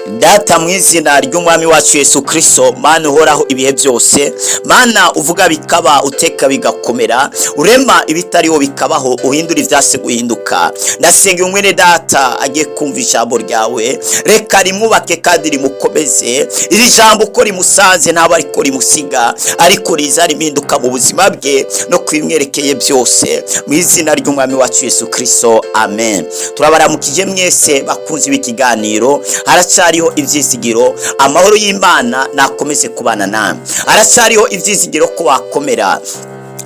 Data mu izina ry'umwami wacu Yesu Kristo, Mana uhoraho ibihe byose, Mana uvuga bikaba, uteka bigakomera, urema ibitariho bikabaho, uhindura ivyase guhinduka. Ndasenga umwene data agiye kumva ijambo ryawe, reka rimwubake kandi rimukomeze. Iri jambo uko rimusanze ntaba ariko rimusiga, ariko riza rimpinduka mu buzima bwe no kwimwerekeye byose, mu izina ry'umwami wacu Yesu Kristo, amen. Turabaramukije mwese bakunzi b'ikiganiro. Haracyariho ivyizigiro, amahoro y'Imana nakomeze kubana namwe. Haracyariho ivyizigiro ko wakomera,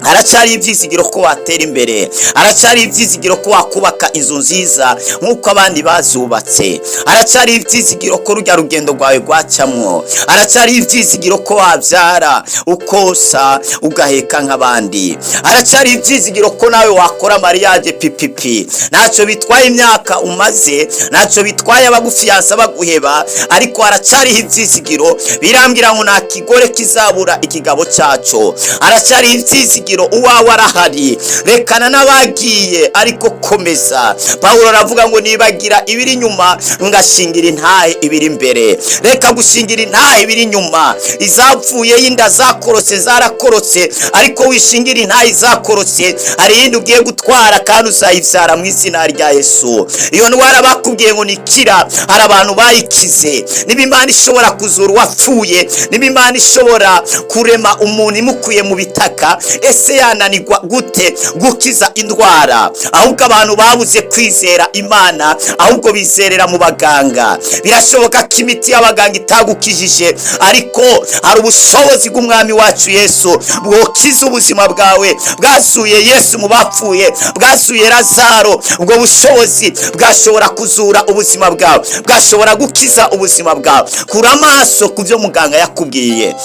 haracyari ivyizigiro ko watera imbere, haracyari ivyizigiro ko wakubaka inzu nziza nk'uko abandi bazubatse, haracyari ivyizigiro ko rujya rugendo rwawe rwacamwo, haracyari ivyizigiro ko wabyara ukosa ugaheka nk'abandi, haracyari ivyizigiro ko nawe wakora mariage pipipi. Ntacyo bitwaye imyaka umaze, ntacyo bitwaye abagufiyansa baguheba, ariko haracyari ivyizigiro. Birambwira ngo nta kigore kizabura ikigabo cyaco. Haracyari ivyizigiro, uwawe arahari, rekana n'abagiye ariko komeza. Pawulo aravuga ngo nibagira ibiri inyuma ngashingira intahe ibiri imbere. Reka gushingira intahe ibiri inyuma, izapfuye y'inda zakorotse zarakorotse, ariko wishingira intahe izakorotse. Hari yindi ugiye gutwara kandi uzayivyara mu izina rya Yesu. Iyo ndwara bakubwiye ngo nikira, hari abantu bayikize. Niba Imana ishobora kuzura uwapfuye, niba Imana ishobora kurema umuntu imukuye mu bitaka, ese yananirwa gute gukiza indwara? Ahubwo abantu babuze kwizera Imana, ahubwo bizerera mu baganga. Birashoboka ko imiti y'abaganga itagukijije, ariko hari ubushobozi bw'umwami wacu Yesu bwokiza ubuzima bwawe. Bwasuye Yesu mu bapfuye, bwasuye Lazaro. Ubwo bushobozi bwashobora kuzura ubuzima bwawe, bwashobora gukiza ubuzima bwawe. Kura amaso ku byo muganga yakubwiye.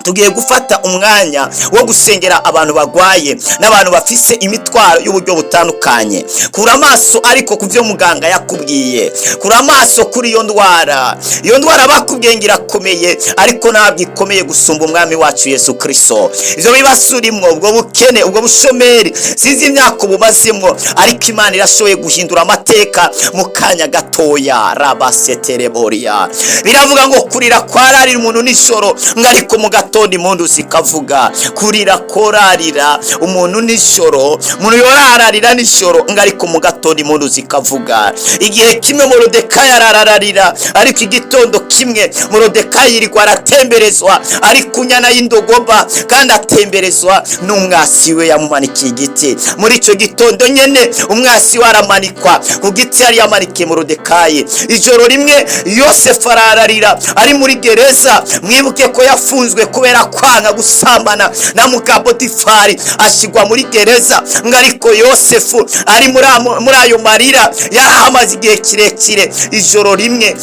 Tugiye gufata umwanya wo gusengera abantu bagwaye n'abantu bafise imitwaro y'uburyo butandukanye. Kura amaso ariko ku byo muganga yakubwiye, kura amaso kuri iyo ndwara. Iyo ndwara bakubwiye ngirakomeye, ariko ntabwo ikomeye gusumba umwami wacu Yesu Kristo. Ivyo bibasurimwo, ubwo bukene, ubwo bushomeri, sizi imyaka ubumazemwo, ariko Imana irashoboye guhindura amateka mu kanya gatoya. Rabasetereboria biravuga ngo kurira kwararira umuntu nijoro, ngariko mu gatondo impundu zikavuga. Kurira korarira umuntu nijoro, umuntu yorararira nijoro, ngariko mu gatondo impundu zikavuga. Igihe kimwe Morodekayi arararira, ariko igitondo kimwe Morodekayi yirirwa aratemberezwa, ariko unyana y'indogoba, kandi atemberezwa n'umwasi we yamumanikiye igiti. Muri ico gitondo nyene umwasi we aramanikwa ku giti yari yamanikiye Morodekayi. Ijoro rimwe Yosefu arararira ari muri gereza. Mwibuke ko yafunzwe kubera kwanga gusambana na muka Potifari, ashigwa muri gereza. Ngariko Yosefu ari muri ayo marira, yarahamaze igihe kirekire. Ijoro rimwe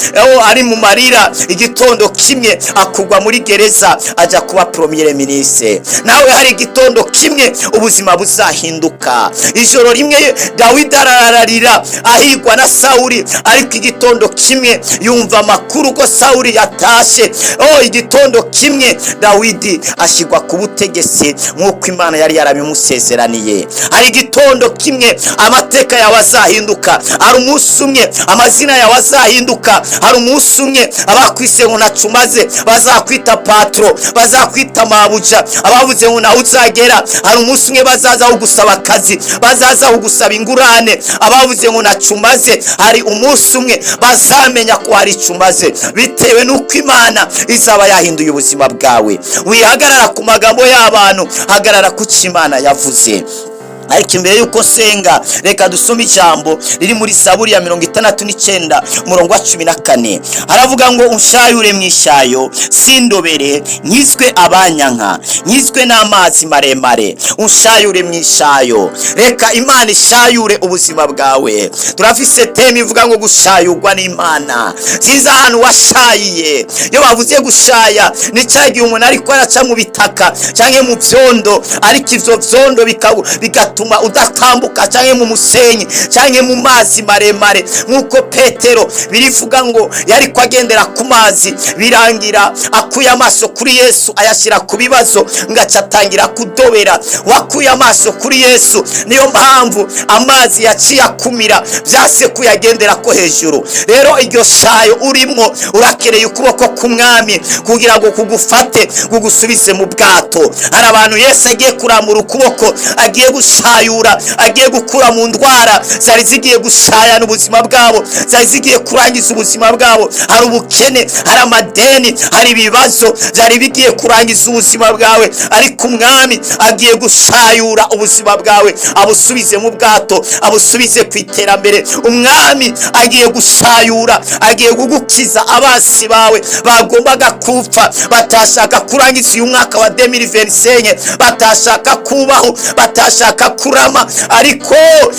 ari mu marira, igitondo kimwe akugwa muri gereza, aja kuba premier ministre. Nawe hari igitondo kimwe ubuzima buzahinduka. Ijoro rimwe Dawidi arararira ahigwa na Sauli, ariko igitondo kimwe yumva amakuru ko Sauli yatashe. Igitondo kimwe Dawidi ashigwa ku butegetsi nk'uko Imana yari yarabimusezeraniye. Hari igitondo kimwe amateka yawe azahinduka. Hari umunsi umwe amazina yawe azahinduka. Hari umunsi umwe abakwise ngo nacumaze bazakwita patro, bazakwita mabuja. Abavuze ngo nawe uzagera, hari umunsi umwe bazaza kugusaba akazi, bazaza kugusaba ingurane. Abavuze ngo nacumaze, hari umunsi umwe bazamenya ko hari icumaze, bitewe n'uko Imana izaba yahinduye ubuzima bwawe. Wihagarara ku magambo y'abantu, hagarara ku cyo Imana yavuze. Ariko imbere yuko senga, reka dusome ijambo riri muri Zaburi ya 69 umurongo wa 14. Haravuga ngo unshayure mwishayo, sindobere, nkizwe abanyanka, nkizwe n'amazi maremare. Unshayure mwishayo. Reka Imana ishayure ubuzima bwawe. Turafise teme ivuga ngo gushayurwa n'Imana. Sinzi ahantu washayiye. Iyo bavuze gushaya, ni cyagiye umuntu ariko araca mu bitaka canke mu vyondo, ariko ivyo vyondo bigatuma bizatuma udatambuka canke mu musenyi canke mu mazi maremare nk'uko Petero birivuga ngo yariko agendera ku mazi, birangira akuye amaso kuri Yesu ayashyira ku bibazo ngaca atangira kudobera. Wakuye amaso kuri Yesu, niyo mpamvu amazi yaciye akumira, byase kuyagendera ko hejuru. Rero iryo shayo urimo urakereye ukuboko k'umwami kugira ngo kugufate kugusubize mu bwato. Hari abantu Yesu agiye kuramura ukuboko, agiye gushayura, agiye gukura mu ndwara zari zigiye gushayana ubuzima bwabo, zari zigiye kurangiza ubuzima bwabo. Hari ubukene, hari amadeni, hari ibibazo byari bigiye kurangiza ubuzima bwawe, ariko umwami agiye gushayura ubuzima bwawe abusubize mu bwato, abusubize ku iterambere. Umwami agiye gushayura, agiye kugukiza abasi bawe bagombaga kupfa, batashaka kurangiza uyu mwaka wa 2025, batashaka kubaho, batashaka kurama, ariko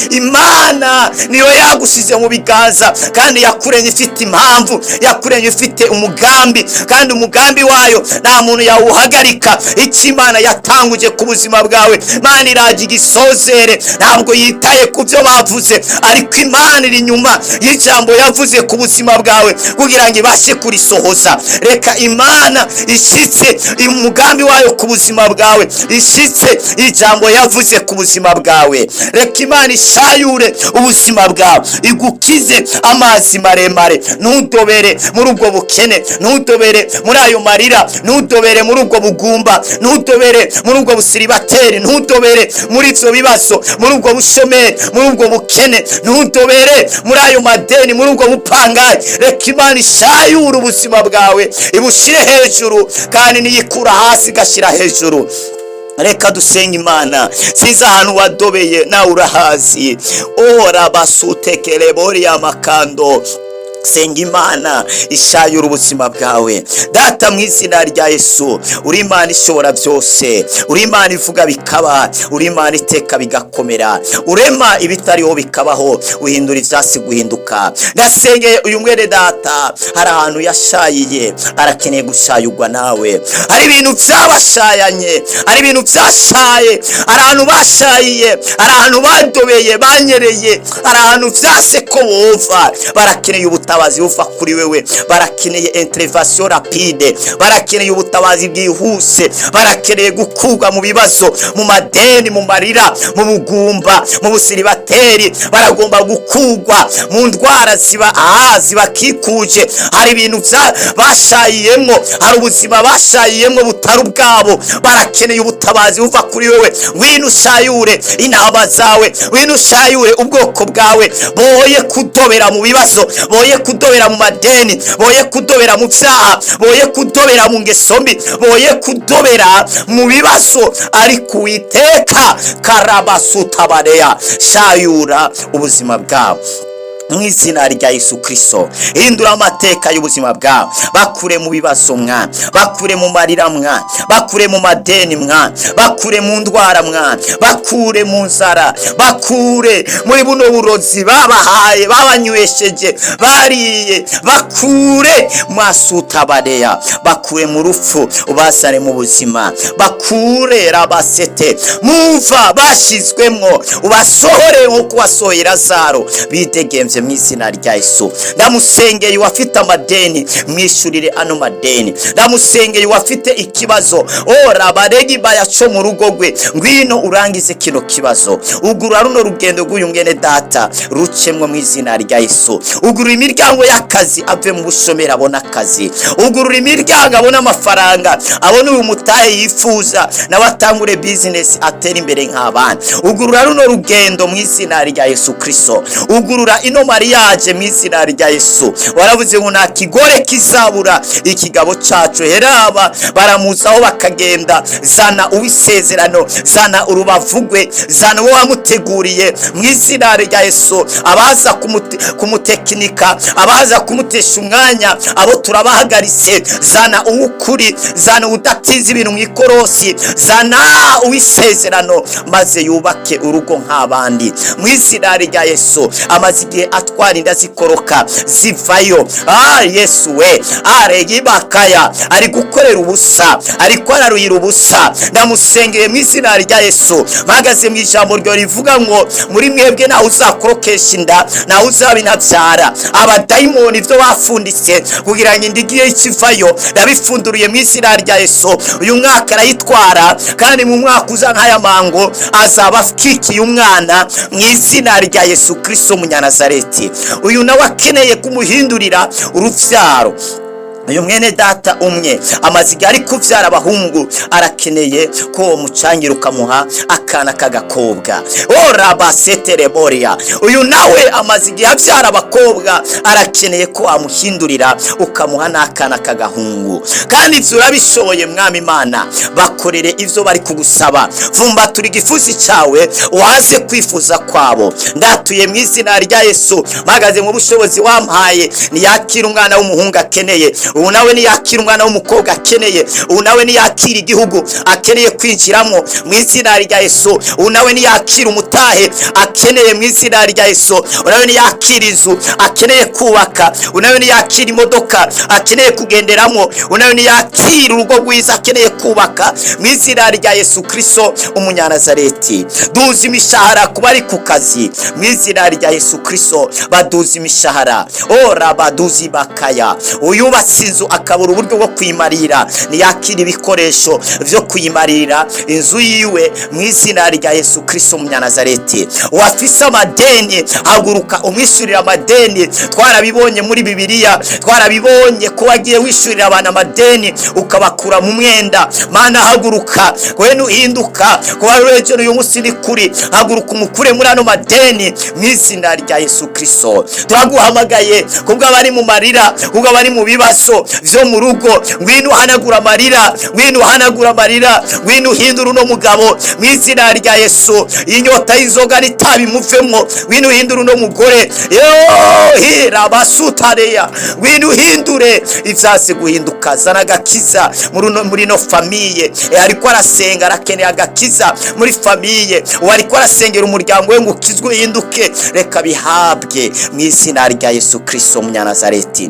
Imana niyo yagusize mu biganza kandi yakuremye ifite impamvu, yakuremye ifite umugambi, kandi umugambi wayo nta muntu yawuhagarika. Icyo Imana yatanguje ku buzima bwawe, Imana iraje igisozere. Ntabwo yitaye ku byo bavuze, ariko Imana iri nyuma y'ijambo yavuze ku buzima bwawe kugira ngo ibashe kurisohoza. Reka Imana ishitse umugambi wayo ku buzima bwawe, ishitse ijambo yavuze ku buzima bwawe. Reka Imana ishayure ubuzima bwawe, igukize amazi maremare. Ntudobere muri ubwo bukene, ntudobere muri ayo marira, ntudobere muri ubwo bugumba, ntudobere muri ubwo busiribateri, ntudobere muri ivyo bibazo, muri ubwo bushomeri, muri ubwo bukene, ntudobere muri ayo madeni, muri ubwo bupangayi. Reka Imana ishayure ubuzima bwawe, ibushire hejuru, kandi niyikura hasi igashira hejuru. Reka dusenga Imana. Sinzi ahantu wadobeye, nawe urahazi. Ora basutekele bori ya makando. Senga Imana ishayura ubuzima bwawe. Data, mu izina rya Yesu, uri Imana ishobora byose, uri Imana ivuga bikaba, uri Imana iteka bigakomera, urema ibitariho bikabaho, uhindura ivyasi guhinduka. Ndasengeye uyu mwene data, hari ahantu yashayiye, arakeneye gushayurwa nawe. Hari ibintu byabashayanye, hari ibintu byashaye, hari ahantu bashayiye, hari ahantu badobeye, banyereye, hari ahantu vyase ko bova. Barakeneye ubutabazi buva kuri wewe, barakeneye intervention rapide, barakeneye ubutabazi bwihuse, barakeneye gukurwa mu bibazo, mu madeni, mu marira, mu bugumba, mu busiribateri. Baragomba gukurwa mu ndwara zibakikuje. Hari ibintu bashayiyemwo, hari ubuzima bashayiyemwo butari ubwabo. Barakeneye ubutabazi buva kuri wewe. Wino ushayure intama zawe, wino ushayure ubwoko bwawe, boye kudobera mu bibazo, boye kudobera mu madeni, boye kudobera mu vyaha, boye kudobera mu ngeso mbi, boye kudobera mu bibazo. Ariko Uwiteka karabasutabareya, shayura ubuzima bwawe mu izina rya Yesu Kristo. Hindura amateka y'ubuzima bwawe, bakure mu bibazo mwana, bakure mu marira mwana, bakure mu madeni mwana, bakure mu ndwara mwana, bakure mu nzara, bakure muri buno burozi babahaye, babanywesheje, bariye, bakure mwasutabareya, bakure mu rupfu ubasare mu buzima, bakure rabasete mumva bashizwemwo, ubasohore nko wasohoye Lazaro, bidegemvye mu izina rya Yesu. Ndamusengeye wafite amadeni, mwishurire ano madeni. Ndamusengeye wafite ikibazo, rabaregi bayaco mu rugo gwe, ngwino urangize kino kibazo. Ugurura runo rugendo rw'uyu mwene data, rucemwe mu izina rya Yesu. Ugurura imiryango y'akazi, ave mu bushomeri abona akazi. Ugurura imiryango abona amafaranga, abona uyu mutahe yifuza, nabatangure business atera imbere nk'abana. Ugurura runo rugendo mu izina rya Yesu Kristo. Ugurura ino mariage mu izina rya Yesu. Waravuze ngo nta kigore kizabura ikigabo cacu. Heraba baramuzaho bakagenda, zana uwisezerano, zana urubavugwe, zana uwo wamuteguriye mu izina rya Yesu. Abaza kumutekinika, abaza kumutesha umwanya, abo turabahagaritse. Zana uwukuri, zana udatinza ibintu mu ikorosi, zana uwisezerano, maze yubake urugo nk'abandi mu izina rya Yesu. Amaze igihe atwara inda zikoroka zivayo. Yesu we aregibakaya ari gukorera ubusa, ariko araruyira ubusa. Ndamusengeye mu izina rya Yesu, mpagaze mu ijambo ryo rivuga ngo muri mwebwe nawe uzakorokesha inda, nawe uzabinabyara. Abadayimoni ibyo bafunditse kugira ngo inda igiye ikivayo, ndabifunduriye mu izina rya Yesu. Uyu mwaka arayitwara, kandi mu mwaka uza nk'aya mango azaba akikiye umwana mu izina rya Yesu Kristo Umunyanazareti. Uyu nawe akeneye kumuhindurira urubyaro. Uyu mwene data umwe amaze igihe ari kubyara abahungu, arakeneye ko umucangira ukamuha akana k'agakobwa. Rabasetereboria. Uyu nawe amaze igihe abyara abakobwa, arakeneye ko wamuhindurira ukamuha n'akana k'agahungu. Kandi ibyo urabishoboye Mwami Imana, bakorere ibyo bari kugusaba. Vumbatura igifuzi cyawe waze kwifuza kwabo. Ndatuye mu izina rya Yesu, mpagaze mu bushobozi wampaye, niyakira umwana w'umuhungu akeneye, ubu nawe niyakira umwana w'umukobwa akeneye, ubu nawe niyakira igihugu akeneye kwinjiramo mu izina rya Yesu, ubu nawe niyakira umutahe akeneye mu izina rya Yesu, ubu nawe niyakira inzu akeneye kubaka, ubu nawe niyakira imodoka akeneye kugenderamo, ubu nawe niyakira urugo rwiza akeneye kubaka mu izina rya Yesu Kristo Umunyanazareti. Duza imishahara kuba ari ku kazi mu izina rya Yesu Kristo, baduza imishahara. Rabaduzi bakaya. Uyubatse inzu akabura uburyo bwo kuyimarira, niyakira ibikoresho byo kuyimarira inzu yiwe mu izina rya Yesu Kristo Umunyanazareti. Wafise amadeni, haguruka umwishyurira amadeni. Twarabibonye muri Bibiliya, twarabibonye ko wagiye wishyurira abantu amadeni ukabakura mu mwenda. Mana haguruka, we nuhinduka kuba rero uyu munsi ni kuri, haguruka umukure muri ano madeni mu izina rya Yesu Kristo. Turaguhamagaye kubwo abari mu marira, kubwo abari mu bibazo vyo mu rugo, ngwino uhanagura amarira, ngwino uhanagura amarira, ngwino uhindura uno mugabo mu izina rya Yesu. Inyota y'inzoga n'itabi muvemo, ngwino uhindura uno mugore. Hira basutareya, ngwino uhindure ivyase guhinduka. Zana agakiza muri no famiye. Ariko arasenga, arakeneye agakiza muri famiye. Ariko arasengera umuryango we ngo ukizwe uhinduke, reka bihabwe mu izina rya Yesu Kristo Umunyanazareti.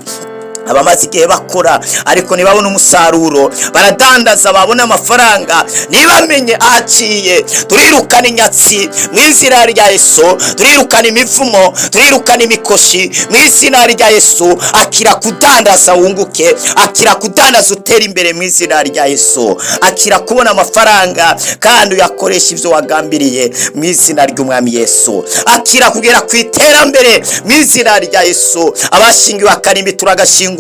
Abamaze igihe bakora ariko ntibabona umusaruro, baradandaza babona amafaranga ntibamenye ahaciye. Turirukana inyatsi mu izina rya Yesu, turirukana imivumo, turirukana imikoshi mu izina rya Yesu. Akira kudandaza wunguke, akira kudandaza utera imbere mu izina rya Yesu. Akira kubona amafaranga kandi uyakoresha ibyo wagambiriye mu izina ry'Umwami Yesu. Akira kugera ku iterambere mu izina rya Yesu. Abashingiwe akarimbi turagashinga,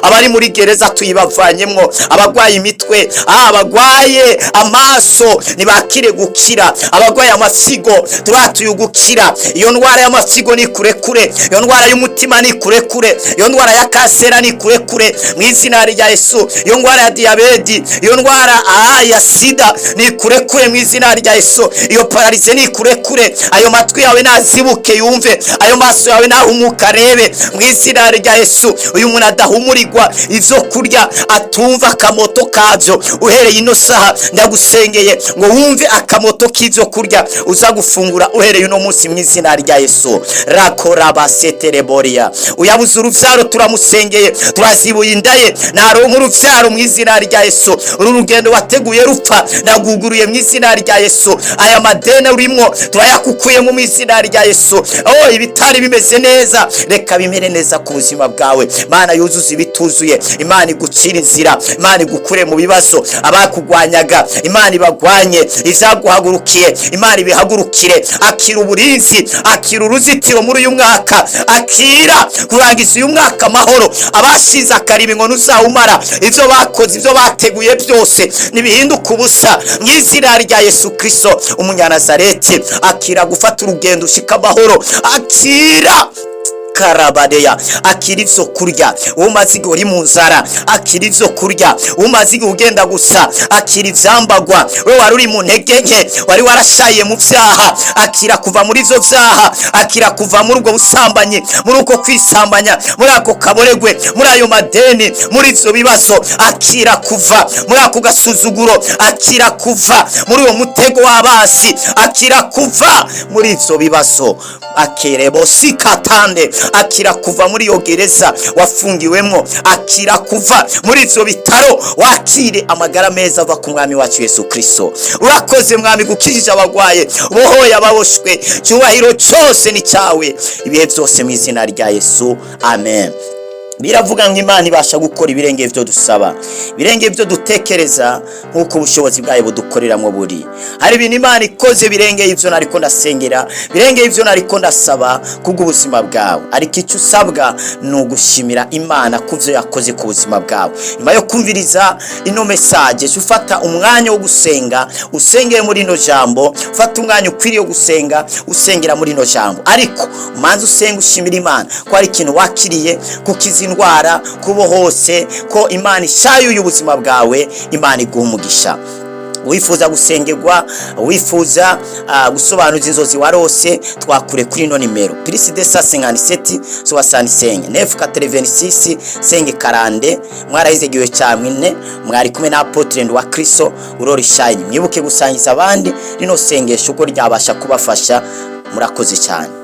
abari muri gereza tuyibavanyemo, abagwaye imitwe, abagwaye amaso nibakire gukira, abagwaye amafyigo turatuye gukira. Iyo ndwara y'amafyigo ni kurekure, iyo ndwara y'umutima ni kurekure, iyo ndwara ya kansera ni kurekure mu izina rya Yesu. Iyo ndwara ya diabeti, iyo ndwara ya sida ni kurekure mu izina rya Yesu. Iyo paralize ni kurekure, ayo matwi yawe nazibuke yumve, ayo maso yawe nahumuka arebe mu izina rya Yesu. Uyu muntu adahumurirwa ivyo kurya, atumva akamoto kavyo, uhereye ino saha ndagusengeye ngo wumve akamoto k'ivyo kurya uza gufungura uhereye uno munsi mu izina rya Yesu. Rakorabasetereboria. Uyabuze uruvyaro turamusengeye, turazibuye indaye naronka uruvyaro mu izina rya Yesu. Uru rugendo wateguye rupfa ndaguguruye mu izina rya Yesu. Aya madeni urimo turayakukuye mu izina rya Yesu. Ibitari bimeze neza reka bimere neza ku buzima bwawe. Mana yuzuza ibituzuye, Imana igucira inzira, Imana igukure mu bibazo. Abakugwanyaga Imana ibagwanye, izaguhagurukiye Imana ibihagurukire. Akira uburinzi, akira uruzitiro muri uyu mwaka, akira kurangiza uyu mwaka amahoro. Abashize akaribi ngo ntuzawumara, ivyo bakoze, ivyo bateguye byose nibihinduka ubusa mu izina rya Yesu Kristo Umunyanazareti. Akira gufata urugendo ushika amahoro, akira karabadeya, akira ivyo kurya. Umaze igihe uri mu nzara, akira ivyo kurya. Umaze igihe ugenda gusa, akira ivyambagwa. We wari uri mu ntege nke, wari warashaye mu vyaha, akira kuva muri ivyo vyaha, akira kuva muri ubwo busambanyi, muri uko kwisambanya, muri ako kaboregwe, muri ayo madeni, muri ivyo bibazo, akira kuva muri ako gasuzuguro, akira kuva muri uwo mutego w'abasi, akira kuva muri ivyo bibazo. Akerebo sikatande, akira kuva muri iyo gereza wafungiwemo, akira kuva muri ivyo bitaro, wakire amagara meza ava ku mwami wacu Yesu Kristo. Urakoze mwami gukijija abagwaye, bohoya baboshwe, cyubahiro cyose ni cyawe ibihe byose mu izina rya Yesu, amen. Biravuga ngo Imana ibasha gukora ibirenge byo dusaba, ibirenge byo dutekereza, nkuko ubushobozi bwayo budukoreramo buri. Hari ibintu Imana ikoze birenge ivyo nariko ndasengera, birenge ivyo nariko ndasaba kubw'ubuzima bwawe. Ariko icyo usabwa ni ugushimira Imana kuvyo yakoze ku buzima bwawe. Nyuma yo kumviriza ino message, ufata umwanya wo gusenga, usengeye muri ino jambo, ufata umwanya ukwiriye gusenga, usengera muri ino jambo. Ariko manzi usenga ushimira Imana ko ari ikintu wakiriye, kukiza indwara, kubo hose, ko Imana ishayuye ubuzima bwawe, Imana iguha umugisha. Wifuza gusengerwa, wifuza gusobanuza inzozi warose, twakure kuri ino nimero +257 65 986 540. Mwarahizegiwe cyamwe, mwari kumwe na Apotre wa Kristo Urori Shine. Mwibuke gusangiza abandi rino sengesho uko ryabasha kubafasha. Murakoze cyane.